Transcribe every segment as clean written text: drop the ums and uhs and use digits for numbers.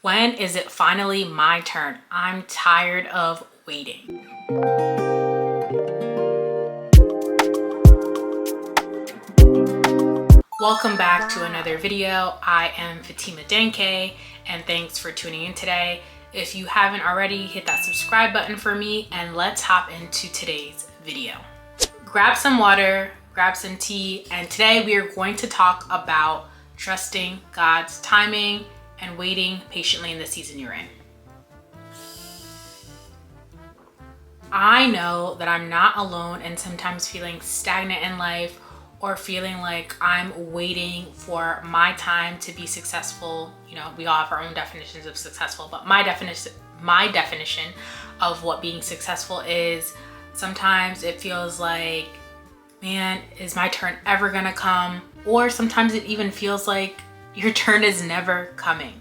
When is it finally my turn? I'm tired of waiting. Welcome back to another video. I am Fatimah Dankey and thanks for tuning in today. If you haven't already, hit that subscribe button for me and let's hop into today's video. Grab some water, grab some tea, and today we are going to talk about trusting God's timing and waiting patiently in the season you're in. I know that I'm not alone in sometimes feeling stagnant in life or feeling like I'm waiting for my time to be successful. You know, we all have our own definitions of successful, but my definition of what being successful is, sometimes it feels like, man, is my turn ever gonna come? Or sometimes it even feels like your turn is never coming.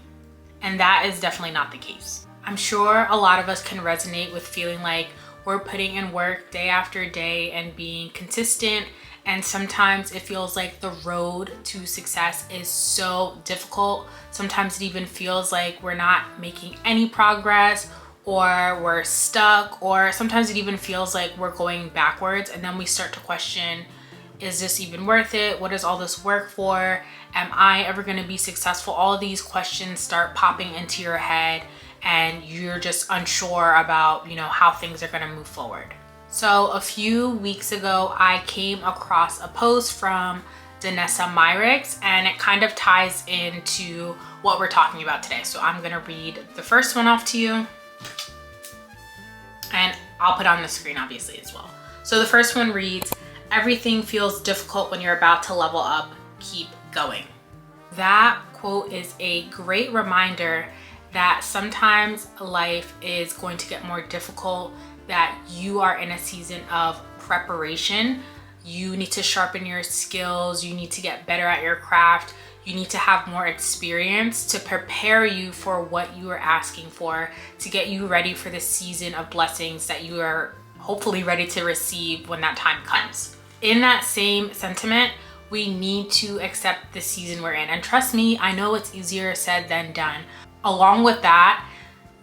And that is definitely not the case. I'm sure a lot of us can resonate with feeling like we're putting in work day after day and being consistent. And sometimes it feels like the road to success is so difficult. Sometimes it even feels like we're not making any progress or we're stuck, or sometimes it even feels like we're going backwards. And then we start to question, is this even worth it? What is all this work for? Am I ever gonna be successful? All of these questions start popping into your head and you're just unsure about, how things are gonna move forward. So a few weeks ago, I came across a post from Danessa Myricks and it kind of ties into what we're talking about today. So I'm gonna read the first one off to you and I'll put on the screen obviously as well. So the first one reads, "Everything feels difficult when you're about to level up, keep going." That quote is a great reminder that sometimes life is going to get more difficult, that you are in a season of preparation. You need to sharpen your skills, you need to get better at your craft, you need to have more experience to prepare you for what you are asking for, to get you ready for the season of blessings that you are hopefully ready to receive when that time comes. In that same sentiment, we need to accept the season we're in. And trust me, I know it's easier said than done. Along with that,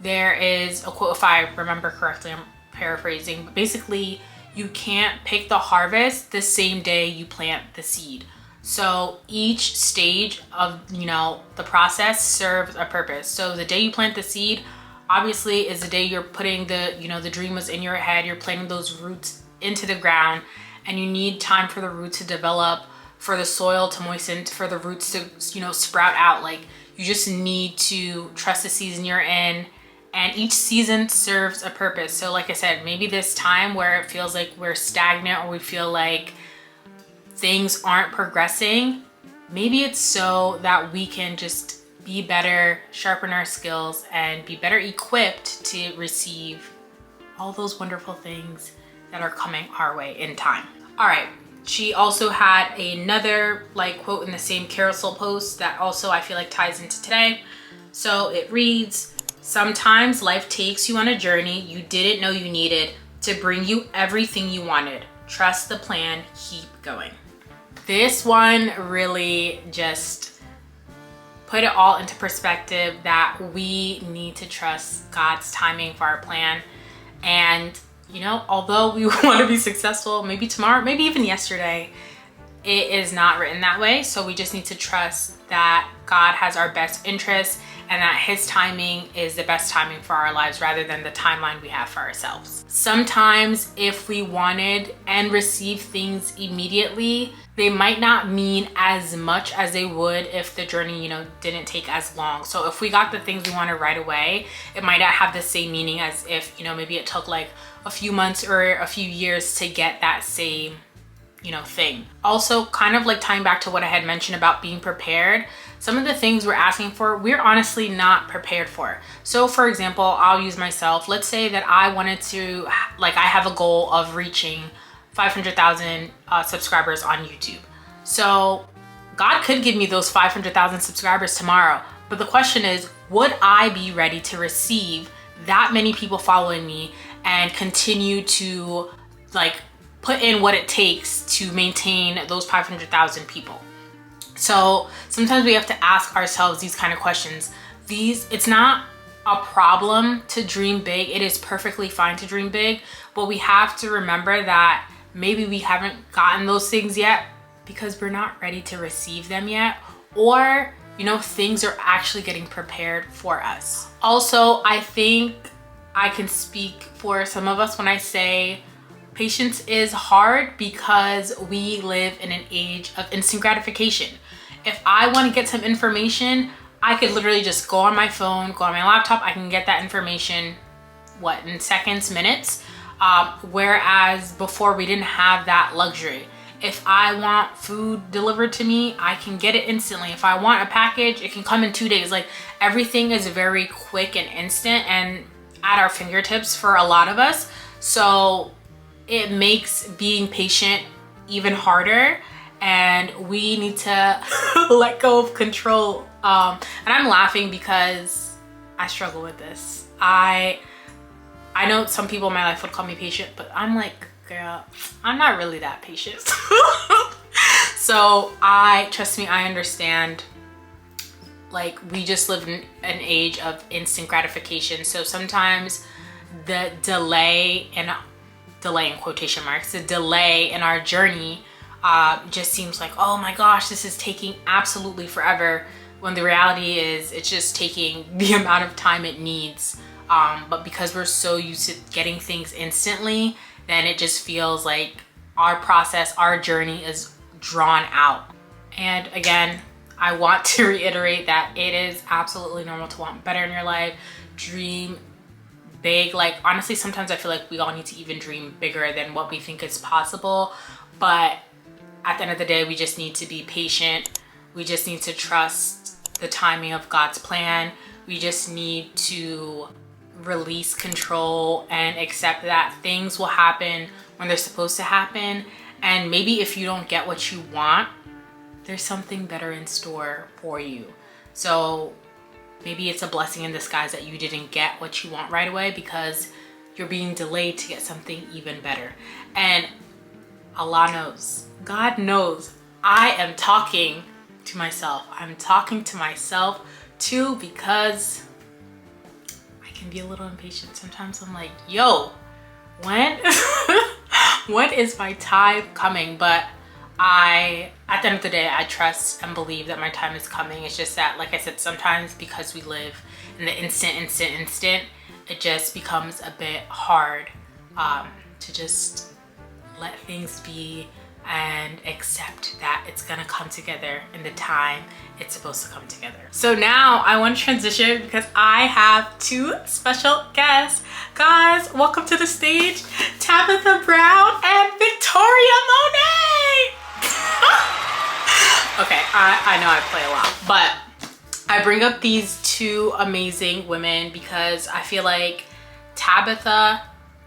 there is a quote, if I remember correctly, I'm paraphrasing, but basically you can't pick the harvest the same day you plant the seed. So each stage of, the process serves a purpose. So the day you plant the seed, obviously is the day you're putting the dream was in your head, you're planting those roots into the ground, and you need time for the roots to develop, for the soil to moisten, for the roots to, sprout out. Like, you just need to trust the season you're in, and each season serves a purpose. So like I said, maybe this time where it feels like we're stagnant or we feel like things aren't progressing, maybe it's so that we can just be better, sharpen our skills, and be better equipped to receive all those wonderful things that are coming our way in time. All right. She also had another quote in the same carousel post that also I feel like ties into today. So it reads, "Sometimes life takes you on a journey you didn't know you needed to bring you everything you wanted. Trust the plan, keep going." This one really just put it all into perspective that we need to trust God's timing for our plan. And although we want to be successful, maybe tomorrow, maybe even yesterday, it is not written that way. So we just need to trust that God has our best interests and that his timing is the best timing for our lives rather than the timeline we have for ourselves. Sometimes if we wanted and received things immediately, they might not mean as much as they would if the journey, didn't take as long. So if we got the things we wanted right away, it might not have the same meaning as if, maybe it took like a few months or a few years to get that same, thing. Also, kind of like tying back to what I had mentioned about being prepared, some of the things we're asking for, we're honestly not prepared for. So for example, I'll use myself. Let's say that I wanted to, I have a goal of reaching 500,000 subscribers on YouTube. So God could give me those 500,000 subscribers tomorrow. But the question is, would I be ready to receive that many people following me and continue to put in what it takes to maintain those 500,000 people? So sometimes we have to ask ourselves these kind of questions. it's not a problem to dream big. It is perfectly fine to dream big, but we have to remember that maybe we haven't gotten those things yet because we're not ready to receive them yet, or you know, things are actually getting prepared for us. Also, I think I can speak for some of us when I say patience is hard because we live in an age of instant gratification. If I want to get some information, I could literally just go on my phone, go on my laptop, I can get that information, what, in seconds, minutes? Whereas before we didn't have that luxury. If I want food delivered to me, I can get it instantly. If I want a package, it can come in 2 days. Like, everything is very quick and instant and at our fingertips for a lot of us. So it makes being patient even harder, and we need to let go of control. And I'm laughing because I struggle with this. I know some people in my life would call me patient, but I'm like, girl, I'm not really that patient. So trust me, I understand. Like, we just live in an age of instant gratification. So sometimes the delay in quotation marks, the delay in our journey just seems like, oh my gosh, this is taking absolutely forever, when the reality is it's just taking the amount of time it needs. But because we're so used to getting things instantly, then it just feels like our process, our journey is drawn out. And again, I want to reiterate that it is absolutely normal to want better in your life, dream big. Like, honestly, sometimes I feel like we all need to even dream bigger than what we think is possible. But at the end of the day, we just need to be patient. We just need to trust the timing of God's plan. We just need to release control and accept that things will happen when they're supposed to happen. And maybe if you don't get what you want, there's something better in store for you. So maybe it's a blessing in disguise that you didn't get what you want right away because you're being delayed to get something even better. And Allah knows, God knows, I am talking to myself. I'm talking to myself too, because I can be a little impatient. Sometimes I'm like, yo, when is my time coming? But at the end of the day, I trust and believe that my time is coming. It's just that, like I said, sometimes because we live in the instant, it just becomes a bit hard to just let things be and accept that it's gonna come together in the time it's supposed to come together. So now I want to transition because I have two special guests. Guys, welcome to the stage, Tabitha Brown and Victoria Monet. Okay, I know I play a lot, but I bring up these two amazing women because I feel like Tabitha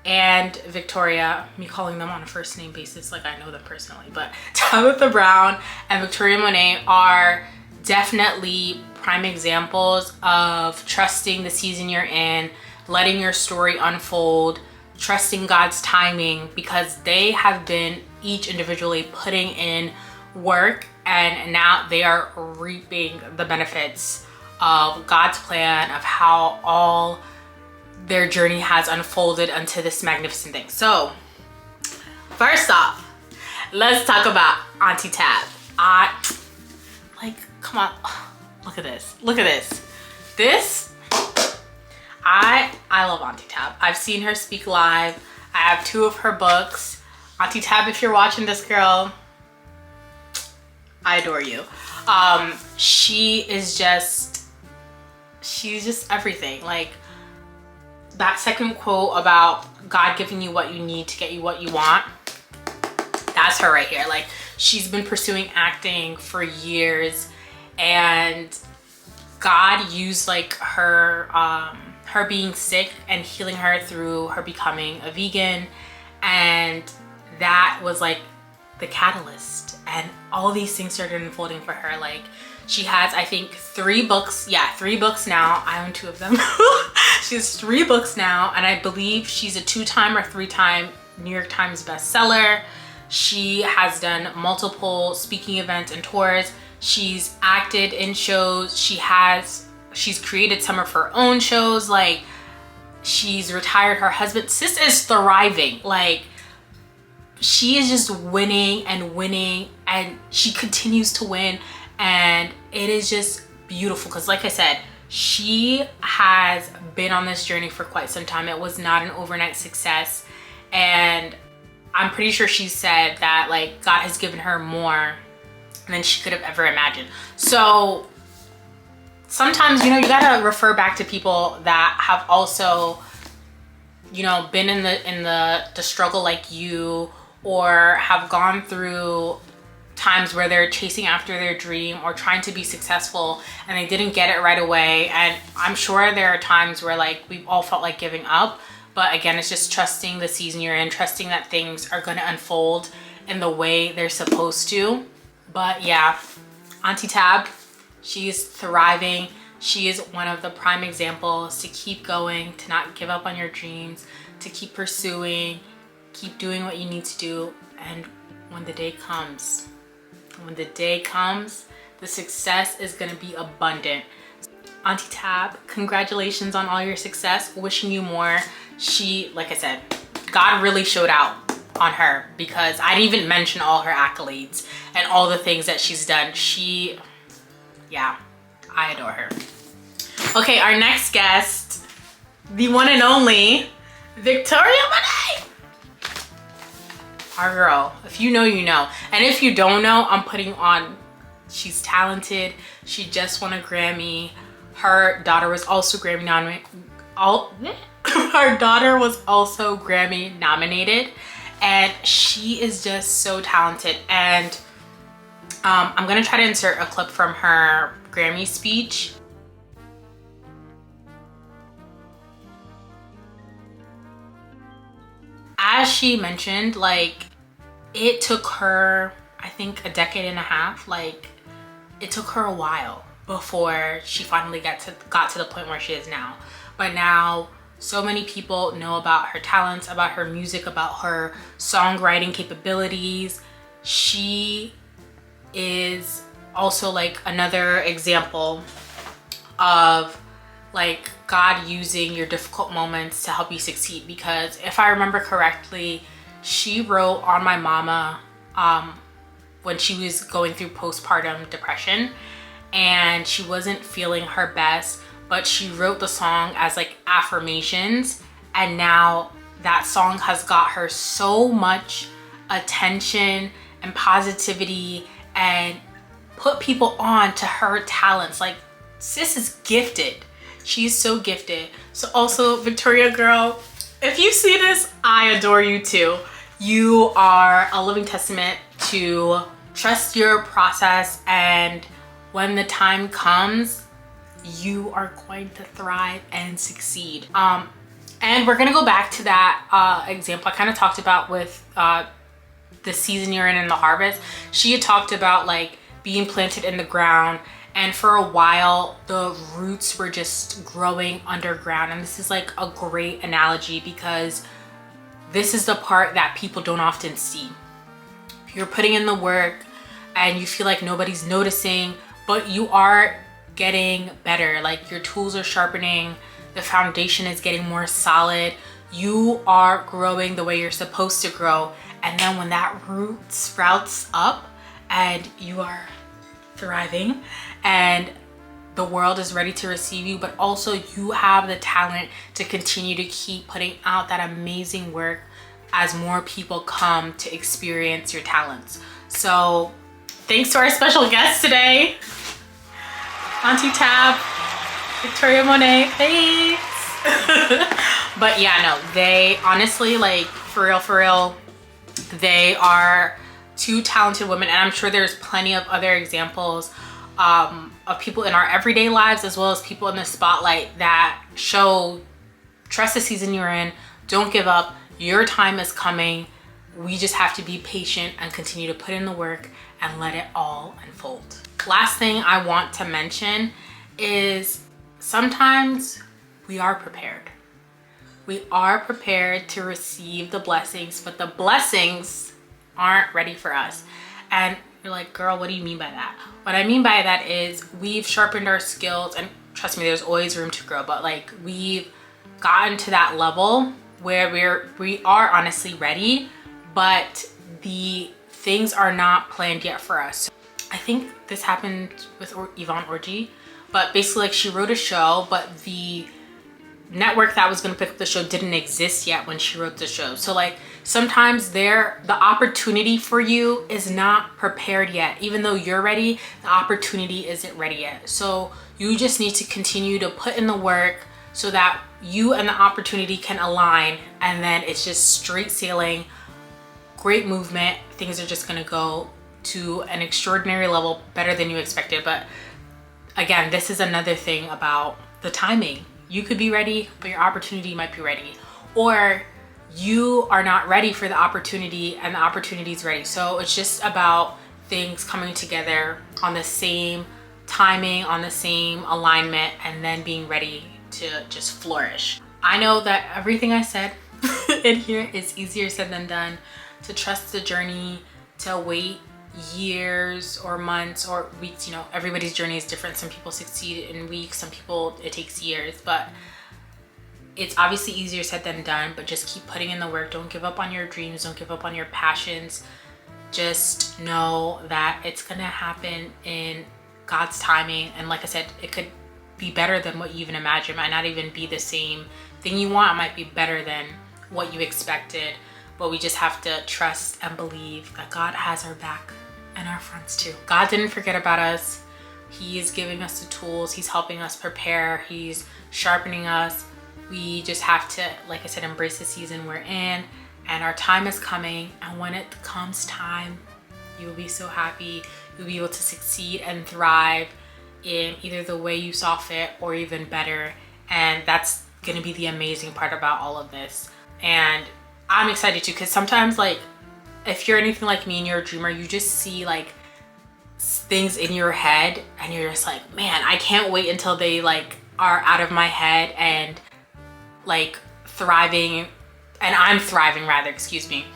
and Victoria, me calling them on a first name basis like I know them personally, but Tabitha Brown and Victoria Monet are definitely prime examples of trusting the season you're in, letting your story unfold, trusting God's timing, because they have been each individually putting in work, and now they are reaping the benefits of God's plan, of how all their journey has unfolded into this magnificent thing. So first off, let's talk about Auntie Tab. Come on, look at this, I love Auntie Tab. I've seen her speak live. I have 2 of her books. Auntie Tab, if you're watching this, girl, I adore you. She's just everything. Like, that second quote about God giving you what you need to get you what you want, that's her right here. Like, she's been pursuing acting for years, and God used like her being sick and healing her through her becoming a vegan, and that was like the catalyst, and all these things started unfolding for her. Like, she has, I think, 3 books. Yeah, 3 books now. I own 2 of them. She has 3 books now, and I believe she's a 2-time or 3-time New York Times bestseller. She has done multiple speaking events and tours. She's acted in shows. She has She's created some of her own shows. Like, she's retired her husband. Sis is thriving. Like, she is just winning and winning, and she continues to win. And it is just beautiful because, like I said, she has been on this journey for quite some time. It was not an overnight success. And I'm pretty sure she said that, like, God has given her more than she could have ever imagined. So sometimes, you know, you gotta refer back to people that have also, you know, been in the struggle like you, or have gone through times where they're chasing after their dream or trying to be successful and they didn't get it right away. And I'm sure there are times where, like, we've all felt like giving up. But again, it's just trusting the season you're in, trusting that things are going to unfold in the way they're supposed to. But yeah, Auntie Tab, she's thriving. She is one of the prime examples to keep going, to not give up on your dreams, to keep pursuing, keep doing what you need to do. And when the day comes, the success is going to be abundant. Auntie Tab, congratulations on all your success. Wishing you more. She, like I said, God really showed out on her, because I didn't even mention all her accolades and all the things that she's done. Yeah, I adore her. Okay, our next guest, the one and only Victoria Monet. Our girl. If you know, you know. And if you don't know, I'm putting on, she's talented. She just won a Grammy. Her daughter was also Grammy nominated. Her daughter was also Grammy nominated, and she is just so talented. And I'm gonna try to insert a clip from her Grammy speech. As she mentioned, like, it took her, I think, a decade and a half. Like, it took her a while before she finally got to the point where she is now. But now so many people know about her talents, about her music, about her songwriting capabilities. She is also, like, another example of, like, God using your difficult moments to help you succeed. Because if I remember correctly, she wrote On My Mama when she was going through postpartum depression, and she wasn't feeling her best, but she wrote the song as, like, affirmations. And now that song has got her so much attention and positivity and put people on to her talents. Like, sis is gifted. She's so gifted. So also, Victoria girl, if you see this, I adore you too. You are a living testament to trust your process, and when the time comes, you are going to thrive and succeed. And we're gonna go back to that example I kind of talked about with the season you're in the harvest. She had talked about, like, being planted in the ground, and for a while the roots were just growing underground. And this is, like, a great analogy, because this is the part that people don't often see. You're putting in the work and you feel like nobody's noticing, but you are getting better. Like, your tools are sharpening, the foundation is getting more solid, you are growing the way you're supposed to grow. And then when that root sprouts up and you are thriving and the world is ready to receive you, but also you have the talent to continue to keep putting out that amazing work as more people come to experience your talents. So thanks to our special guest today, Auntie Tab, Victoria Monet, thanks. But yeah, no, they honestly, like, for real, they are two talented women. And I'm sure there's plenty of other examples of people in our everyday lives, as well as people in the spotlight, that show trust the season you're in, don't give up, your time is coming. We just have to be patient and continue to put in the work and let it all unfold. Last thing I want to mention is sometimes we are prepared. We are prepared to receive the blessings, but the blessings aren't ready for us. And you're like, girl, what do you mean by that? What I mean by that is we've sharpened our skills, and trust me, there's always room to grow, but like we've gotten to that level where we are honestly ready, but the things are not planned yet for us. I think this happened with Yvonne Orji, but basically like she wrote a show, but the network that was going to pick up the show didn't exist yet when she wrote the show. So like sometimes the opportunity for you is not prepared yet. Even though you're ready, the opportunity isn't ready yet. So you just need to continue to put in the work so that you and the opportunity can align, and then it's just straight sailing, great movement. Things are just going to go to an extraordinary level, better than you expected. But again, this is another thing about the timing. You could be ready, but your opportunity might be ready, or you are not ready for the opportunity and the opportunity is ready. So it's just about things coming together on the same timing, on the same alignment, and then being ready to just flourish. I know that everything I said in here is easier said than done. To trust the journey, to wait years or months or weeks, you know, everybody's journey is different. Some people succeed in weeks, some people it takes years, but it's obviously easier said than done. But just keep putting in the work. Don't give up on your dreams, don't give up on your passions. Just know that it's gonna happen in God's timing, and like I said, it could be better than what you even imagined. It might not even be the same thing you want. It might be better than what you expected. But we just have to trust and believe that God has our back and our fronts too. God didn't forget about us. He is giving us the tools. He's helping us prepare. He's sharpening us. We just have to, like I said, embrace the season we're in, and our time is coming. And when it comes time, you will be so happy. You'll be able to succeed and thrive in either the way you saw fit or even better. And that's gonna be the amazing part about all of this. And I'm excited too, because sometimes like if you're anything like me and you're a dreamer, you just see like things in your head and you're just like, man, I can't wait until they like are out of my head and like thriving, and I'm thriving rather, excuse me.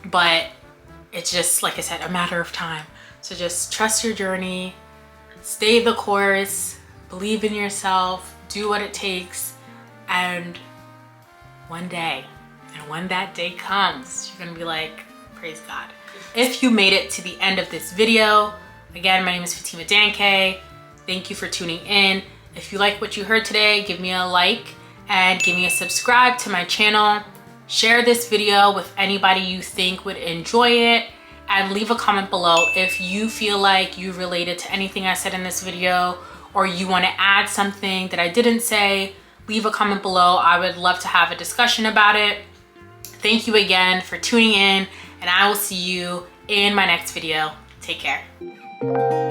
But it's just, like I said, a matter of time. So just trust your journey, stay the course, believe in yourself, do what it takes, and one day, and when that day comes, you're gonna be like, praise God. If you made it to the end of this video, again, my name is Fatimah Dankey. Thank you for tuning in. If you like what you heard today, give me a like and give me a subscribe to my channel. Share this video with anybody you think would enjoy it, and leave a comment below if you feel like you related to anything I said in this video, or you want to add something that I didn't say. Leave a comment below. I would love to have a discussion about it. Thank you again for tuning in, and I will see you in my next video. Take care.